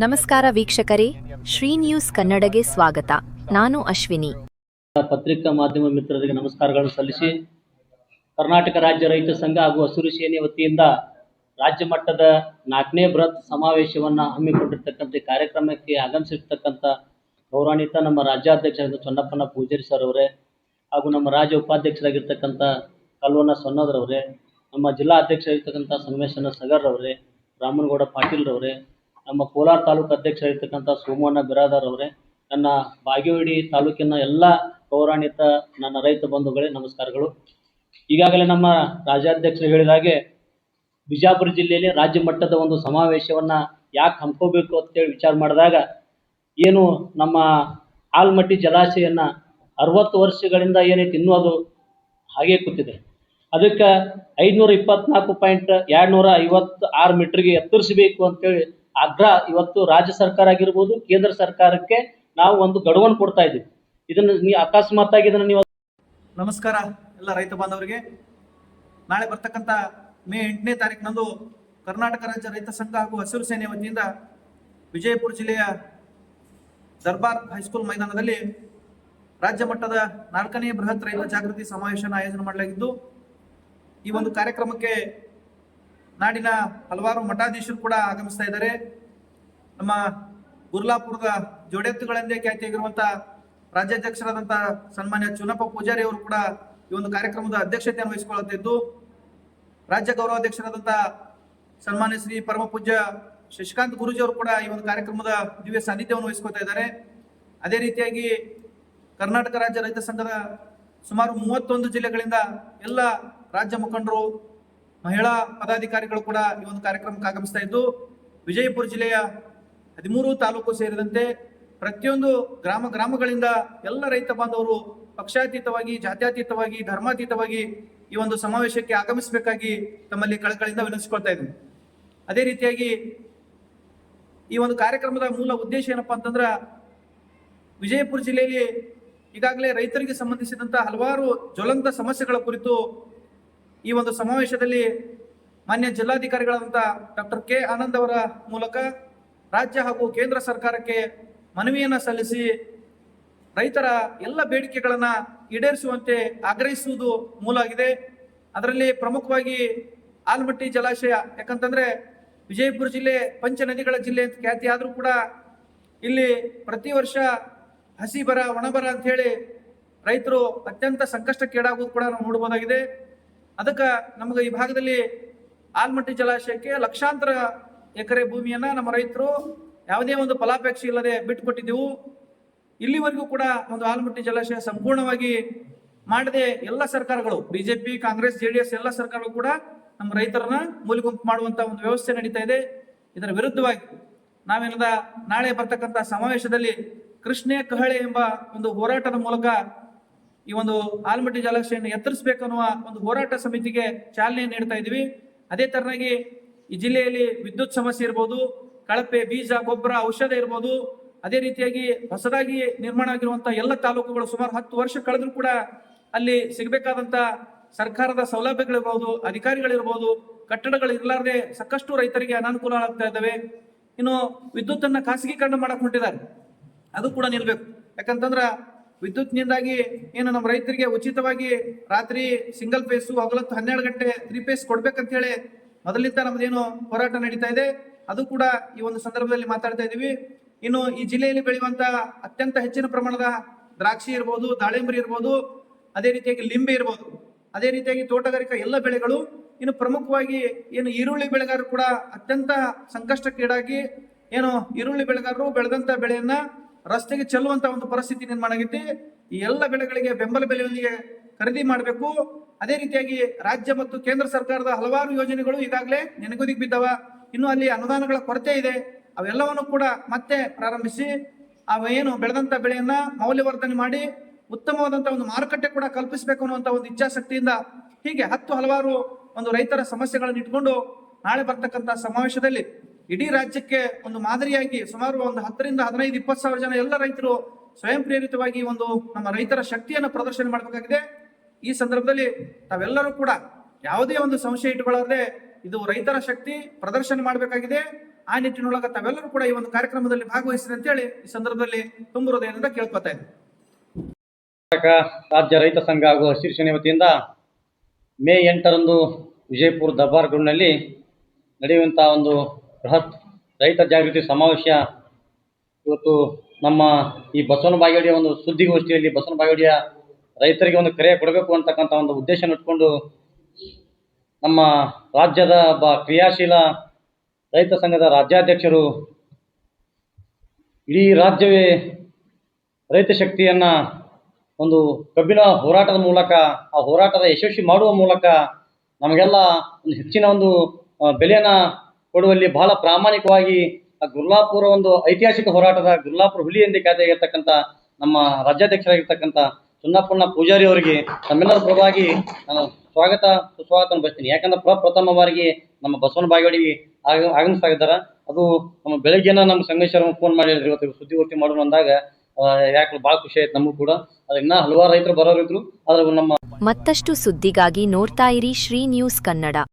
ನಮಸ್ಕಾರ ವೀಕ್ಷಕರೇ, ಶ್ರೀ ನ್ಯೂಸ್ ಕನ್ನಡಗೆ ಸ್ವಾಗತ. ನಾನು ಅಶ್ವಿನಿ. ಪತ್ರಿಕಾ ಮಾಧ್ಯಮ ಮಿತ್ರರಿಗೆ ನಮಸ್ಕಾರಗಳನ್ನು ಸಲ್ಲಿಸಿ, ಕರ್ನಾಟಕ ರಾಜ್ಯ ರೈತ ಸಂಘ ಹಾಗೂ ಹಸಿರು ಸೇನೆ ವತಿಯಿಂದ ರಾಜ್ಯ ಮಟ್ಟದ 4ನೇ ಬೃಹತ್ ಸಮಾವೇಶವನ್ನು ಹಮ್ಮಿಕೊಂಡಿರ್ತಕ್ಕಂಥ ಕಾರ್ಯಕ್ರಮಕ್ಕೆ ಆಗಮಿಸಿರ್ತಕ್ಕಂಥ ಗೌರವಾನ್ವಿತ ನಮ್ಮ ರಾಜ್ಯಾಧ್ಯಕ್ಷರಾದ ಚನ್ನಪ್ಪನ ಪೂಜಾರಿ ಸರ್ ಅವರೇ, ಹಾಗೂ ನಮ್ಮ ರಾಜ್ಯ ಉಪಾಧ್ಯಕ್ಷರಾಗಿರ್ತಕ್ಕಂಥ ಕಲ್ವಣ್ಣ ಸೊನ್ನೋದ್ರವರೇ, ನಮ್ಮ ಜಿಲ್ಲಾ ಅಧ್ಯಕ್ಷರಾಗಿರ್ತಕ್ಕಂಥ ಸಂಗಮೇಶನ ಸಗರ್ ಅವರೇ, ರಾಮನಗೌಡ ಪಾಟೀಲ್ ರವರೇ, ನಮ್ಮ ಕೋಲಾರ ತಾಲೂಕು ಅಧ್ಯಕ್ಷರಾಗಿರ್ತಕ್ಕಂಥ ಸೋಮಣ್ಣ ಬಿರಾದಾರ್ ಅವರೇ, ನನ್ನ ಬಾಗೇವಾಡಿ ತಾಲೂಕಿನ ಎಲ್ಲ ಗೌರವಾನ್ವಿತ ನನ್ನ ರೈತ ಬಂಧುಗಳೇ ನಮಸ್ಕಾರಗಳು. ಈಗಾಗಲೇ ನಮ್ಮ ರಾಜ್ಯಾಧ್ಯಕ್ಷರು ಹೇಳಿದ ಹಾಗೆ ಬಿಜಾಪುರ ಜಿಲ್ಲೆಯಲ್ಲಿ ರಾಜ್ಯ ಮಟ್ಟದ ಒಂದು ಸಮಾವೇಶವನ್ನು ಯಾಕೆ ಹಮ್ಮಿಕೋಬೇಕು ಅಂತೇಳಿ ವಿಚಾರ ಮಾಡಿದಾಗ, ಏನು ನಮ್ಮ ಆಲ್ಮಟ್ಟಿ ಜಲಾಶಯವನ್ನು 60 ವರ್ಷಗಳಿಂದ ಏನೈತಿ ಇನ್ನೂ ಅದು ಹಾಗೆ ಕೂತಿದೆ. ಅದಕ್ಕೆ 524.256 ಮೀಟ್ರಿಗೆ ಎತ್ತರಿಸಬೇಕು ಅಂತೇಳಿ ಆಗ್ರಹ ಇವತ್ತು ರಾಜ್ಯ ಸರ್ಕಾರ ಆಗಿರ್ಬೋದು, ಕೇಂದ್ರ ಸರ್ಕಾರಕ್ಕೆ ನಾವು ಒಂದು ಗಡುವನ್ನು ಕೊಡ್ತಾ ಇದ್ದೀವಿ. ಇದನ್ನು ಅಕಸ್ಮಾತ್ ಆಗಿ ಇದನ್ನು ನೀವು ನಮಸ್ಕಾರ ಎಲ್ಲ ರೈತ ಬಾಂಧವರಿಗೆ. ನಾಳೆ ಬರ್ತಕ್ಕಂಥ ಮೇ 8ನೇ ತಾರೀಕಿನಂದು ಕರ್ನಾಟಕ ರಾಜ್ಯ ರೈತ ಸಂಘ ಹಾಗೂ ಹಸಿರು ಸೇನೆ ವತಿಯಿಂದ ವಿಜಯಪುರ ಜಿಲ್ಲೆಯ ದರ್ಬಾರ್ ಹೈಸ್ಕೂಲ್ ಮೈದಾನದಲ್ಲಿ ರಾಜ್ಯ ಮಟ್ಟದ 4ನೇ ಬೃಹತ್ ರೈತ ಜಾಗೃತಿ ಸಮಾವೇಶನ ಆಯೋಜನೆ ಮಾಡಲಾಗಿದ್ದು, ಈ ಒಂದು ಕಾರ್ಯಕ್ರಮಕ್ಕೆ ನಾಡಿನ ಹಲವಾರು ಮಠಾಧೀಶರು ಕೂಡ ಆಗಮಿಸ್ತಾ ಇದ್ದಾರೆ. ನಮ್ಮ ಗುರ್ಲಾಪುರದ ಜೋಡೆತ್ತುಗಳೆಂದೇ ಖ್ಯಾತಿಯಾಗಿರುವಂತಹ ರಾಜ್ಯಾಧ್ಯಕ್ಷರಾದಂತಹ ಸನ್ಮಾನ್ಯ ಚನ್ನಪ್ಪ ಪೂಜಾರಿ ಅವರು ಕೂಡ ಈ ಒಂದು ಕಾರ್ಯಕ್ರಮದ ಅಧ್ಯಕ್ಷತೆಯನ್ನು ವಹಿಸಿಕೊಳ್ಳುತ್ತಿದ್ದು, ರಾಜ್ಯ ಗೌರವಾಧ್ಯಕ್ಷರಾದಂತಹ ಸನ್ಮಾನ್ಯ ಶ್ರೀ ಪರಮ ಪೂಜ್ಯ ಶಶಿಕಾಂತ್ ಗುರೂಜಿ ಅವರು ಕೂಡ ಈ ಒಂದು ಕಾರ್ಯಕ್ರಮದ ದಿವ್ಯ ಸಾನ್ನಿಧ್ಯವನ್ನು ವಹಿಸಿಕೊಳ್ತಾ ಇದ್ದಾರೆ. ಅದೇ ರೀತಿಯಾಗಿ ಕರ್ನಾಟಕ ರಾಜ್ಯ ರೈತ ಸಂಘದ ಸುಮಾರು 31 ಜಿಲ್ಲೆಗಳಿಂದ ಎಲ್ಲ ರಾಜ್ಯ ಮುಖಂಡರು, ಮಹಿಳಾ ಪದಾಧಿಕಾರಿಗಳು ಕೂಡ ಈ ಒಂದು ಕಾರ್ಯಕ್ರಮಕ್ಕೆ ಆಗಮಿಸ್ತಾ ಇದ್ದು, ವಿಜಯಪುರ ಜಿಲ್ಲೆಯ 13 ತಾಲೂಕು ಸೇರಿದಂತೆ ಪ್ರತಿಯೊಂದು ಗ್ರಾಮಗಳಿಂದ ಎಲ್ಲ ರೈತ ಬಾಂಧವರು ಪಕ್ಷಾತೀತವಾಗಿ, ಜಾತ್ಯತೀತವಾಗಿ, ಧರ್ಮಾತೀತವಾಗಿ ಈ ಒಂದು ಸಮಾವೇಶಕ್ಕೆ ಆಗಮಿಸಬೇಕಾಗಿ ತಮ್ಮಲ್ಲಿ ಕಳಕಳಿಯಿಂದ ವಿನಂತಿಸಿಕೊಳ್ತಾ ಇದ್ದೀನಿ. ಅದೇ ರೀತಿಯಾಗಿ ಈ ಒಂದು ಕಾರ್ಯಕ್ರಮದ ಮೂಲ ಉದ್ದೇಶ ಏನಪ್ಪಾ ಅಂತಂದ್ರೆ, ವಿಜಯಪುರ ಜಿಲ್ಲೆಯಲ್ಲಿ ಈಗಾಗಲೇ ರೈತರಿಗೆ ಸಂಬಂಧಿಸಿದಂತ ಹಲವಾರು ಜ್ವಲಂತ ಸಮಸ್ಯೆಗಳ ಕುರಿತು ಈ ಒಂದು ಸಮಾವೇಶದಲ್ಲಿ ಮಾನ್ಯ ಜಿಲ್ಲಾಧಿಕಾರಿಗಳಾದಂಥ ಡಾಕ್ಟರ್ ಕೆ ಆನಂದ್ ಅವರ ಮೂಲಕ ರಾಜ್ಯ ಹಾಗೂ ಕೇಂದ್ರ ಸರ್ಕಾರಕ್ಕೆ ಮನವಿಯನ್ನು ಸಲ್ಲಿಸಿ ರೈತರ ಎಲ್ಲ ಬೇಡಿಕೆಗಳನ್ನು ಈಡೇರಿಸುವಂತೆ ಆಗ್ರಹಿಸುವುದು ಮೂಲ ಆಗಿದೆ. ಅದರಲ್ಲಿ ಪ್ರಮುಖವಾಗಿ ಆಲ್ಮಟ್ಟಿ ಜಲಾಶಯ, ಯಾಕಂತಂದ್ರೆ ವಿಜಯಪುರ ಜಿಲ್ಲೆ ಪಂಚ ನದಿಗಳ ಜಿಲ್ಲೆ ಅಂತ ಖ್ಯಾತಿ ಆದರೂ ಕೂಡ ಇಲ್ಲಿ ಪ್ರತಿ ವರ್ಷ ಹಸಿ ಬರ, ಒಣಬರ ಅಂತ ಹೇಳಿ ರೈತರು ಅತ್ಯಂತ ಸಂಕಷ್ಟಕ್ಕೀಡಾಗುವುದು ಕೂಡ ನಾವು ನೋಡಬಹುದಾಗಿದೆ. ಅದಕ್ಕೆ ನಮಗೆ ಈ ಭಾಗದಲ್ಲಿ ಆಲ್ಮಟ್ಟಿ ಜಲಾಶಯಕ್ಕೆ ಲಕ್ಷಾಂತರ ಎಕರೆ ಭೂಮಿಯನ್ನ ನಮ್ಮ ರೈತರು ಯಾವುದೇ ಒಂದು ಫಲಾಪೇಕ್ಷೆ ಇಲ್ಲದೆ ಬಿಟ್ಟುಕೊಟ್ಟಿದ್ದೆವು. ಇಲ್ಲಿವರೆಗೂ ಕೂಡ ಒಂದು ಆಲ್ಮಟ್ಟಿ ಜಲಾಶಯ ಸಂಪೂರ್ಣವಾಗಿ ಮಾಡದೆ ಎಲ್ಲ ಸರ್ಕಾರಗಳು, ಬಿಜೆಪಿ, ಕಾಂಗ್ರೆಸ್, JDS ಎಲ್ಲ ಸರ್ಕಾರಗಳು ಕೂಡ ನಮ್ಮ ರೈತರನ್ನ ಮೂಲೆಗುಂಪು ಮಾಡುವಂತ ಒಂದು ವ್ಯವಸ್ಥೆ ನಡೀತಾ ಇದೆ. ಇದರ ವಿರುದ್ಧವಾಗಿ ನಾವೇನದ ನಾಳೆ ಬರ್ತಕ್ಕಂಥ ಸಮಾವೇಶದಲ್ಲಿ ಕೃಷ್ಣೇ ಕಹಳೆ ಎಂಬ ಒಂದು ಹೋರಾಟದ ಮೂಲಕ ಈ ಒಂದು ಆಲ್ಮಟ್ಟಿ ಜಲಾಶಯವನ್ನು ಎತ್ತರಿಸಬೇಕನ್ನುವ ಒಂದು ಹೋರಾಟ ಸಮಿತಿಗೆ ಚಾಲನೆ ನೀಡ್ತಾ ಇದ್ದೀವಿ. ಅದೇ ತರನಾಗಿ ಈ ಜಿಲ್ಲೆಯಲ್ಲಿ ವಿದ್ಯುತ್ ಸಮಸ್ಯೆ ಇರ್ಬೋದು, ಕಳಪೆ ಬೀಜ, ಗೊಬ್ಬರ, ಔಷಧ ಇರ್ಬೋದು, ಅದೇ ರೀತಿಯಾಗಿ ಹೊಸದಾಗಿ ನಿರ್ಮಾಣ ಆಗಿರುವಂತಹ ಎಲ್ಲ ತಾಲೂಕುಗಳು ಸುಮಾರು 10 ವರ್ಷ ಕಳೆದ್ರೂ ಕೂಡ ಅಲ್ಲಿ ಸಿಗಬೇಕಾದಂತ ಸರ್ಕಾರದ ಸೌಲಭ್ಯಗಳಿರ್ಬೋದು, ಅಧಿಕಾರಿಗಳಿರ್ಬೋದು, ಕಟ್ಟಡಗಳು ಇರಲಾರದೆ ಸಾಕಷ್ಟು ರೈತರಿಗೆ ಅನಾನುಕೂಲ ಆಗ್ತಾ ಇದ್ದಾವೆ. ಇನ್ನು ವಿದ್ಯುತ್ ಅನ್ನ ಖಾಸಗೀಕರಣ ಮಾಡಕ್ ಹೊಂಟಿದ್ದಾರೆ, ಅದು ಕೂಡ ನಿಲ್ಬೇಕು. ಯಾಕಂತಂದ್ರ ವಿದ್ಯುತ್ನಿಂದಾಗಿ ಏನು ನಮ್ಮ ರೈತರಿಗೆ ಉಚಿತವಾಗಿ ರಾತ್ರಿ ಸಿಂಗಲ್ ಫೇಸು, ಹಗಲತ್ತು 12 ಗಂಟೆ 3 ಫೇಸ್ ಕೊಡ್ಬೇಕಂತ ಹೇಳಿ ಮೊದಲಿಂದ ನಮ್ದೇನು ಹೋರಾಟ ನಡೀತಾ ಇದೆ, ಅದು ಕೂಡ ಈ ಒಂದು ಸಂದರ್ಭದಲ್ಲಿ ಮಾತಾಡ್ತಾ ಇದೀವಿ. ಇನ್ನು ಈ ಜಿಲ್ಲೆಯಲ್ಲಿ ಬೆಳೆಯುವಂತ ಅತ್ಯಂತ ಹೆಚ್ಚಿನ ಪ್ರಮಾಣದ ದ್ರಾಕ್ಷಿ ಇರ್ಬೋದು, ದಾಳಿಂಬರಿ ಇರ್ಬೋದು, ಅದೇ ರೀತಿಯಾಗಿ ಲಿಂಬೆ ಇರ್ಬೋದು, ಅದೇ ರೀತಿಯಾಗಿ ತೋಟಗಾರಿಕಾ ಎಲ್ಲ ಬೆಳೆಗಳು, ಇನ್ನು ಪ್ರಮುಖವಾಗಿ ಏನು ಈರುಳ್ಳಿ ಬೆಳೆಗಾರರು ಕೂಡ ಅತ್ಯಂತ ಸಂಕಷ್ಟಕ್ಕೀಡಾಗಿ ಏನು ಈರುಳ್ಳಿ ಬೆಳೆಗಾರರು ಬೆಳೆದಂತ ಬೆಳೆಯನ್ನ ರಸ್ತೆಗೆ ಚೆಲ್ಲುವಂತ ಒಂದು ಪರಿಸ್ಥಿತಿ ನಿರ್ಮಾಣ ಆಗೈತಿ. ಈ ಎಲ್ಲ ಬೆಳೆಗಳಿಗೆ ಬೆಂಬಲ ಬೆಲೆಯೊಂದಿಗೆ ಖರೀದಿ ಮಾಡಬೇಕು. ಅದೇ ರೀತಿಯಾಗಿ ರಾಜ್ಯ ಮತ್ತು ಕೇಂದ್ರ ಸರ್ಕಾರದ ಹಲವಾರು ಯೋಜನೆಗಳು ಈಗಾಗಲೇ ನೆನಗುದಿಗೆ ಬಿದ್ದವ. ಇನ್ನು ಅಲ್ಲಿ ಅನುದಾನಗಳ ಕೊರತೆ ಇದೆ. ಅವೆಲ್ಲವನ್ನು ಕೂಡ ಮತ್ತೆ ಪ್ರಾರಂಭಿಸಿ ಅವೇನು ಬೆಳೆದಂತ ಬೆಳೆಯನ್ನ ಮೌಲ್ಯವರ್ಧನೆ ಮಾಡಿ ಉತ್ತಮವಾದಂತ ಒಂದು ಮಾರುಕಟ್ಟೆ ಕೂಡ ಕಲ್ಪಿಸಬೇಕು ಅನ್ನುವಂತ ಒಂದು ಇಚ್ಛಾಶಕ್ತಿಯಿಂದ ಹೀಗೆ ಹಲವಾರು ಒಂದು ರೈತರ ಸಮಸ್ಯೆಗಳನ್ನು ಇಟ್ಕೊಂಡು ನಾಳೆ ಬರ್ತಕ್ಕಂಥ ಸಮಾವೇಶದಲ್ಲಿ ಇಡೀ ರಾಜ್ಯಕ್ಕೆ ಒಂದು ಮಾದರಿಯಾಗಿ ಸುಮಾರು ಒಂದು 10 ರಿಂದ 15, 20 ಸಾವಿರ ಜನ ಎಲ್ಲ ರೈತರು ಸ್ವಯಂ ಪ್ರೇರಿತವಾಗಿ ಒಂದು ನಮ್ಮ ರೈತರ ಶಕ್ತಿಯನ್ನು ಪ್ರದರ್ಶನ ಮಾಡಬೇಕಾಗಿದೆ. ಈ ಸಂದರ್ಭದಲ್ಲಿ ತಾವೆಲ್ಲರೂ ಕೂಡ ಯಾವುದೇ ಒಂದು ಸಂಶಯ ಇಟ್ಟುಕೊಳ್ಳದೆ ಇದು ರೈತರ ಶಕ್ತಿ ಪ್ರದರ್ಶನ ಮಾಡಬೇಕಾಗಿದೆ. ಆ ನಿಟ್ಟಿನೊಳಗೆ ತಾವೆಲ್ಲರೂ ಕೂಡ ಈ ಒಂದು ಕಾರ್ಯಕ್ರಮದಲ್ಲಿ ಭಾಗವಹಿಸಿದೆ ಅಂತೇಳಿ ಈ ಸಂದರ್ಭದಲ್ಲಿ ತುಂಬ ಹೃದಯದಿಂದ ಕೇಳ್ಕೊತಾ ಇದ್ದೀನಿ. ರಾಜ್ಯ ರೈತ ಸಂಘ ಹಾಗೂ ಹಸಿರು ಸೇನೆ ವತಿಯಿಂದ ಮೇ 8ರಂದು ವಿಜಯಪುರ ದರ್ಬಾರ್ ಗ್ರೌಂಡ್ನಲ್ಲಿ ನಡೆಯುವಂಥ ಒಂದು ಬೃಹತ್ ರೈತ ಜಾಗೃತಿ ಸಮಾವೇಶ ಇವತ್ತು ನಮ್ಮ ಈ ಬಸವನ ಬಾಗೇವಾಡಿಯ ಒಂದು ಸುದ್ದಿಗೋಷ್ಠಿಯಲ್ಲಿ ಬಸವನ ಬಾಗೇವಾಡಿಯ ರೈತರಿಗೆ ಒಂದು ಕರೆ ಕೊಡಬೇಕು ಅಂತಕ್ಕಂಥ ಒಂದು ಉದ್ದೇಶ ಇಟ್ಕೊಂಡು ನಮ್ಮ ರಾಜ್ಯದ ಕ್ರಿಯಾಶೀಲ ರೈತ ಸಂಘದ ರಾಜ್ಯಾಧ್ಯಕ್ಷರು ಇಡೀ ರಾಜ್ಯವೇ ರೈತ ಶಕ್ತಿಯನ್ನು ಒಂದು ಕಬ್ಬಿನ ಹೋರಾಟದ ಮೂಲಕ ಆ ಹೋರಾಟದ ಯಶಸ್ವಿ ಮಾಡುವ ಮೂಲಕ ನಮಗೆಲ್ಲ ಒಂದು ಹೆಚ್ಚಿನ ಒಂದು ಬೆಲೆಯನ್ನು ಕೊಡುವಲ್ಲಿ ಬಹಳ ಪ್ರಾಮಾಣಿಕವಾಗಿ ಆ ಗುರ್ಲಾಪುರ ಒಂದು ಐತಿಹಾಸಿಕ ಹೋರಾಟದ ಗುರ್ಲಾಪುರ ಹುಲಿ ಎಂದೇ ಖ್ಯಾತಿಯಾಗಿರ್ತಕ್ಕಂಥ ನಮ್ಮ ರಾಜ್ಯಾಧ್ಯಕ್ಷರಾಗಿರ್ತಕ್ಕಂಥ ಸುನ್ನಪ್ಪಣ್ಣ ಪೂಜಾರಿ ಅವರಿಗೆ ತಮ್ಮೆಲ್ಲರ ಪರವಾಗಿ ನಾನು ಸುಸ್ವಾಗತ ಬಯಸ್ತೀನಿ. ಯಾಕಂದ್ರೆ ಪ್ರಪ್ರಥಮ ಬಾರಿಗೆ ನಮ್ಮ ಬಸವನ ಬಾಗೇವಾಡಿಗೆ ಆಗಮಿಸ್ತಾ ಇದ್ದಾರೆ. ಅದು ನಮ್ಮ ಬೆಳಗ್ಗೆನ ನಮ್ಮ ಸಂಗಮೇಶ್ವರ ಫೋನ್ ಮಾಡಿ ಹೇಳಿದ್ರು ಇವತ್ತು ಸುದ್ದಿಗೋಷ್ಠಿ ಮಾಡೋಣ ಅಂದಾಗ ಯಾಕೆ ಭಾಳ ಖುಷಿ ಆಯ್ತು ನಮಗೂ ಕೂಡ. ಅದ್ರ ಇನ್ನೂ ಹಲವಾರು ರೈತರು ಬರೋರಿದ್ರು. ಆದ್ರೆ ನಮ್ಮ ಮತ್ತಷ್ಟು ಸುದ್ದಿಗಾಗಿ ನೋಡ್ತಾ ಇರಿ ಶ್ರೀ ನ್ಯೂಸ್ ಕನ್ನಡ.